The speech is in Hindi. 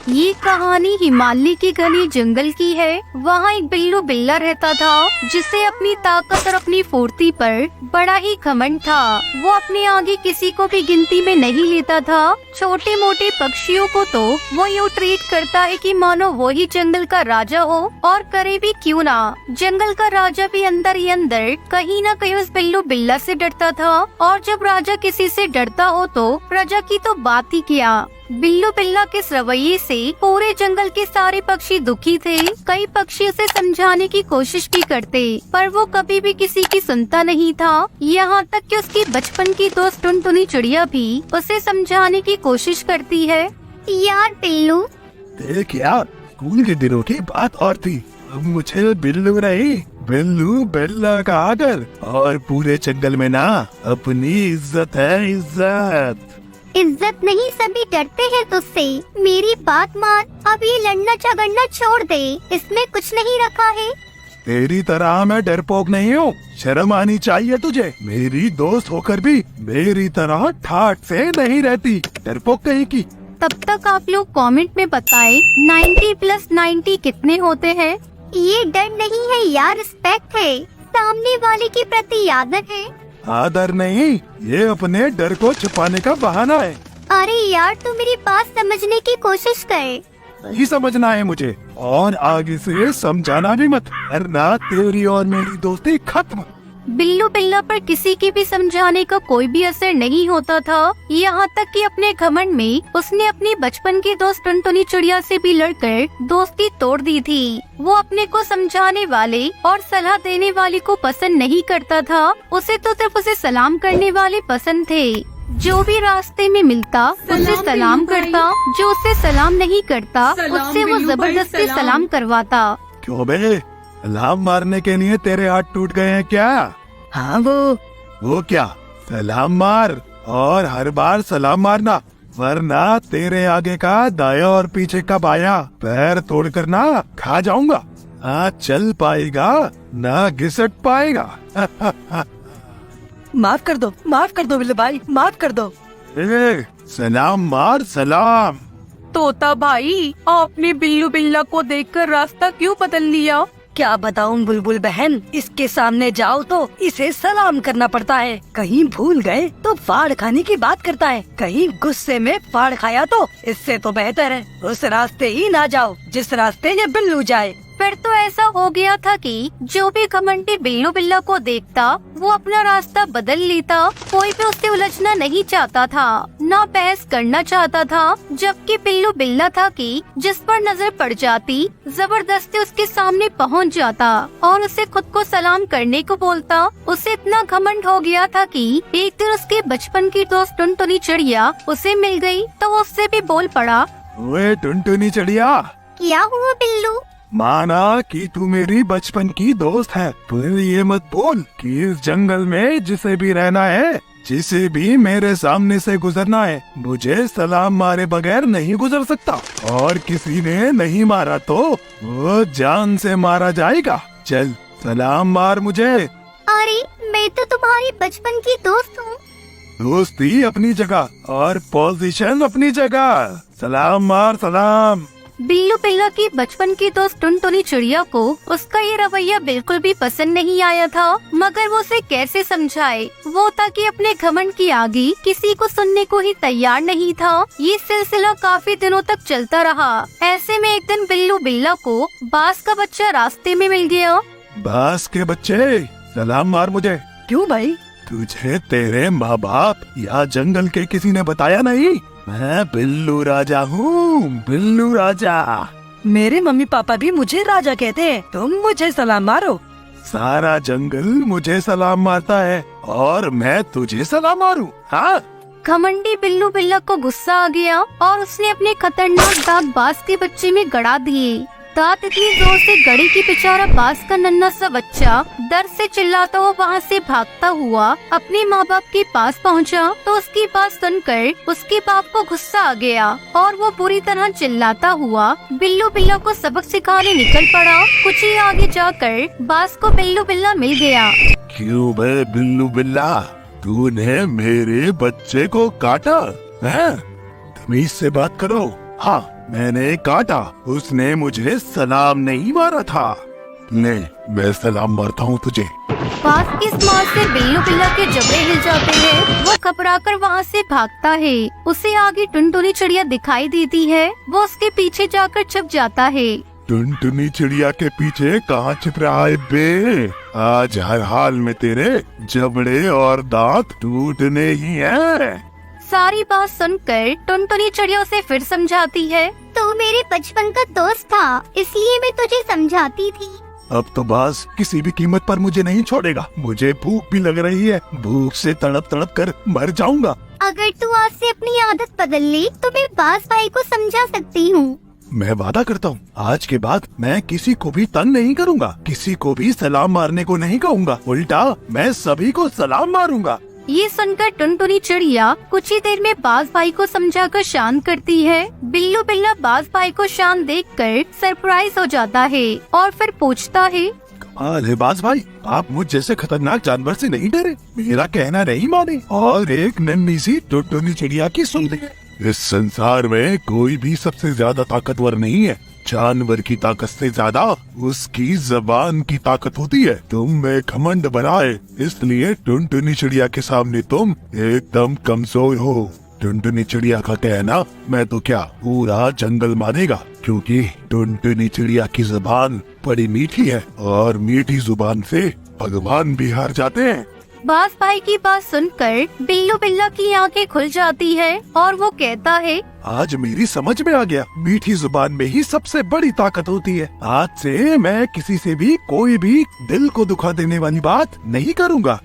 ये कहानी हिमालय के घने जंगल की है। वहाँ एक बिल्लू बिल्ला रहता था जिसे अपनी ताकत और अपनी फुर्ती पर बड़ा ही घमंड था। वो अपने आगे किसी को भी गिनती में नहीं लेता था। छोटे मोटे पक्षियों को तो वो यूँ ट्रीट करता है कि मानो वो ही जंगल का राजा हो, और करे भी क्यों ना। जंगल का राजा भी अंदर ही अंदर कहीं न कहीं उस बिल्लू बिल्ला से डरता था, और जब राजा किसी से डरता हो तो प्रजा की तो बात ही क्या। बिल्लू बिल्ला के इस रवैये से पूरे जंगल के सारे पक्षी दुखी थे। कई पक्षी उसे समझाने की कोशिश भी करते, पर वो कभी भी किसी की सुनता नहीं था। यहाँ तक कि उसकी बचपन की दोस्त टुनटुनी चिड़िया भी उसे समझाने की कोशिश करती है। यार बिल्लू, देख यार, स्कूल के दिनों की बात और थी। अब मुझे बिल्लू नहीं, बिल्लू बिल्ला कहा कर। और पूरे जंगल में ना अपनी इज्जत है, इज्जत। इज्जत नहीं, सभी डरते हैं तुझसे। मेरी बात मान, अब ये लड़ना झगड़ना छोड़ दे, इसमें कुछ नहीं रखा है। तेरी तरह मैं डरपोक नहीं हूँ, शर्म आनी चाहिए तुझे। मेरी दोस्त होकर भी मेरी तरह ठाठ से नहीं रहती, डरपोक कहीं की। तब तक आप लोग कमेंट में बताएं 90 + 90 कितने होते हैं। ये डर नहीं है यार, रिस्पेक्ट है, सामने वाले के प्रति आदर है। आदर नहीं, ये अपने डर को छुपाने का बहाना है। अरे यार, तू मेरी बात समझने की कोशिश कर। नहीं समझना है मुझे, और आगे से समझाना भी मत, वरना तेरी और मेरी दोस्ती खत्म। बिल्लू बिल्ला पर किसी की भी समझाने का कोई भी असर नहीं होता था। यहाँ तक कि अपने घमंड में उसने अपनी बचपन की दोस्त टुनटुनी चिड़िया से भी लड़कर दोस्ती तोड़ दी थी। वो अपने को समझाने वाले और सलाह देने वाले को पसंद नहीं करता था। उसे तो सिर्फ उसे सलाम करने वाले पसंद थे। जो भी रास्ते में मिलता उसे सलाम करता, जो उसे सलाम नहीं करता उससे वो जबरदस्ती सलाम करवाता। क्यों बे, सलाम मारने के लिए तेरे हाथ टूट गए हैं क्या? हाँ वो क्या, सलाम मार, और हर बार सलाम मारना, वरना तेरे आगे का दाया और पीछे का बाया पैर तोड़कर ना खा जाऊंगा। ना चल पाएगा ना घिसट पाएगा। माफ कर दो बिल्लू भाई, माफ कर दो। सलाम मार, सलाम। तोता भाई, आपने बिल्लू बिल्ला को देखकर रास्ता क्यों बदल लिया? क्या बताऊं बुलबुल बहन, इसके सामने जाओ तो इसे सलाम करना पड़ता है। कहीं भूल गए तो फाड़ खाने की बात करता है, कहीं गुस्से में फाड़ खाया तो इससे तो बेहतर है उस रास्ते ही ना जाओ जिस रास्ते ये बिल्लू जाए। फिर तो ऐसा हो गया था कि जो भी घमंडी बिल्लू बिल्ला को देखता वो अपना रास्ता बदल लेता। कोई भी उससे उलझना नहीं चाहता था, ना बहस करना चाहता था। जबकि बिल्लू बिल्ला था कि जिस पर नजर पड़ जाती जबरदस्ती उसके सामने पहुंच जाता और उसे खुद को सलाम करने को बोलता। उसे इतना घमंड हो गया था कि एक दिन उसके बचपन की दोस्त टुनटुनी चिड़िया उसे मिल गई तो वो उससे भी बोल पड़ा। ओए टुनटुनी चिड़िया, क्या हुआ बिल्लू? माना कि तू मेरी बचपन की दोस्त है, पर ये मत बोल कि इस जंगल में जिसे भी रहना है, जिसे भी मेरे सामने से गुजरना है, मुझे सलाम मारे बगैर नहीं गुजर सकता। और किसी ने नहीं मारा तो वो जान से मारा जाएगा। चल सलाम मार मुझे। अरे मैं तो तुम्हारी बचपन की दोस्त हूँ। दोस्ती अपनी जगह और पोजीशन अपनी जगह। सलाम मार, सलाम। बिल्लू बिल्ला की बचपन की दोस्त टुनटुनी चिड़िया को उसका ये रवैया बिल्कुल भी पसंद नहीं आया था, मगर वो उसे कैसे समझाए। वो ताकि अपने घमंड की आगे किसी को सुनने को ही तैयार नहीं था। ये सिलसिला काफी दिनों तक चलता रहा। ऐसे में एक दिन बिल्लू बिल्ला को बाज का बच्चा रास्ते में मिल गया। बाज के बच्चे, सलाम मार मुझे। क्यों भाई? तुझे तेरे माँ बाप या जंगल के किसी ने बताया नहीं? मैं बिल्लू राजा हूँ, बिल्लू राजा। मेरे मम्मी पापा भी मुझे राजा कहते हैं, तुम मुझे सलाम मारो। सारा जंगल मुझे सलाम मारता है और मैं तुझे सलाम मारूं? हाँ? घमंडी बिल्लू बिल्ला को गुस्सा आ गया और उसने अपने खतरनाक दांत बाज के बच्चे में गड़ा दिए। दांत इतनी जोर से गड़ी कि बेचारा बाज का नन्हा सा बच्चा दर्द से चिल्लाता हुआ वहाँ से भागता हुआ अपने माँ बाप के पास पहुँचा। तो उसकी बात सुनकर उसके बाप को गुस्सा आ गया और वो बुरी तरह चिल्लाता हुआ बिल्लू बिल्ला को सबक सिखाने निकल पड़ा। कुछ ही आगे जाकर बाज को बिल्लू बिल्ला मिल गया। क्यों बे बिल्लू बिल्ला, तूने मेरे बच्चे को काटा है? तमीज से बात करो, हाँ, मैंने काटा, उसने मुझे सलाम नहीं मारा था। ले, मैं सलाम मारता हूँ तुझे। बाज की इस मार से बिल्लू बिल्ला के जबड़े हिल जाते हैं। वो घबराकर वहाँ से भागता है। उसे आगे टुनटुनी चिड़िया दिखाई देती है। वो उसके पीछे जाकर छुप जाता है। टुनटुनी चिड़िया के पीछे कहाँ छिप रहा है बे? आज हर हाल में तेरे जबड़े और दांत टूटने ही हैं। सारी बात सुनकर टुनटुनी चिड़िया उसे फिर समझाती है। तू मेरे बचपन का दोस्त था, इसलिए मैं तुझे समझाती थी। अब तो बाज किसी भी कीमत पर मुझे नहीं छोड़ेगा। मुझे भूख भी लग रही है, भूख से तड़प तड़प कर मर जाऊंगा। अगर तू आज से अपनी आदत बदल ली तो मैं बाज भाई को समझा सकती हूँ। मैं वादा करता हूँ, आज के बाद मैं किसी को भी तंग नहीं करूँगा, किसी को भी सलाम मारने को नहीं कहूँगा, उल्टा मैं सभी को सलाम मारूंगा। ये सुनकर टुनटुनी चिड़िया कुछ ही देर में बाज भाई को समझाकर शांत करती है। बिल्लू बिल्ला बाज भाई को शांत देखकर सरप्राइज हो जाता है और फिर पूछता है, अरे बाज भाई, आप मुझ जैसे खतरनाक जानवर से नहीं डरे? मेरा कहना नहीं माने और एक नन्ही सी टुनटुनी चिड़िया की सुन ली। इस संसार में कोई भी सबसे ज्यादा ताकतवर नहीं है। जानवर की ताकत से ज्यादा उसकी जबान की ताकत होती है। तुम में घमंड बनाए, इसलिए टुनटुनी चिड़िया के सामने तुम एकदम कमजोर हो। टुनटुनी चिड़िया का कहना मैं तो क्या पूरा जंगल मानेगा, क्योंकि टुनटुनी चिड़िया की जुबान बड़ी मीठी है और मीठी जुबान से भगवान भी हार जाते हैं। बाज भाई की बात सुनकर बिल्लू बिल्ला की आंखें खुल जाती है और वो कहता है, आज मेरी समझ में आ गया, मीठी जुबान में ही सबसे बड़ी ताकत होती है। आज से मैं किसी से भी कोई भी दिल को दुखा देने वाली बात नहीं करूँगा।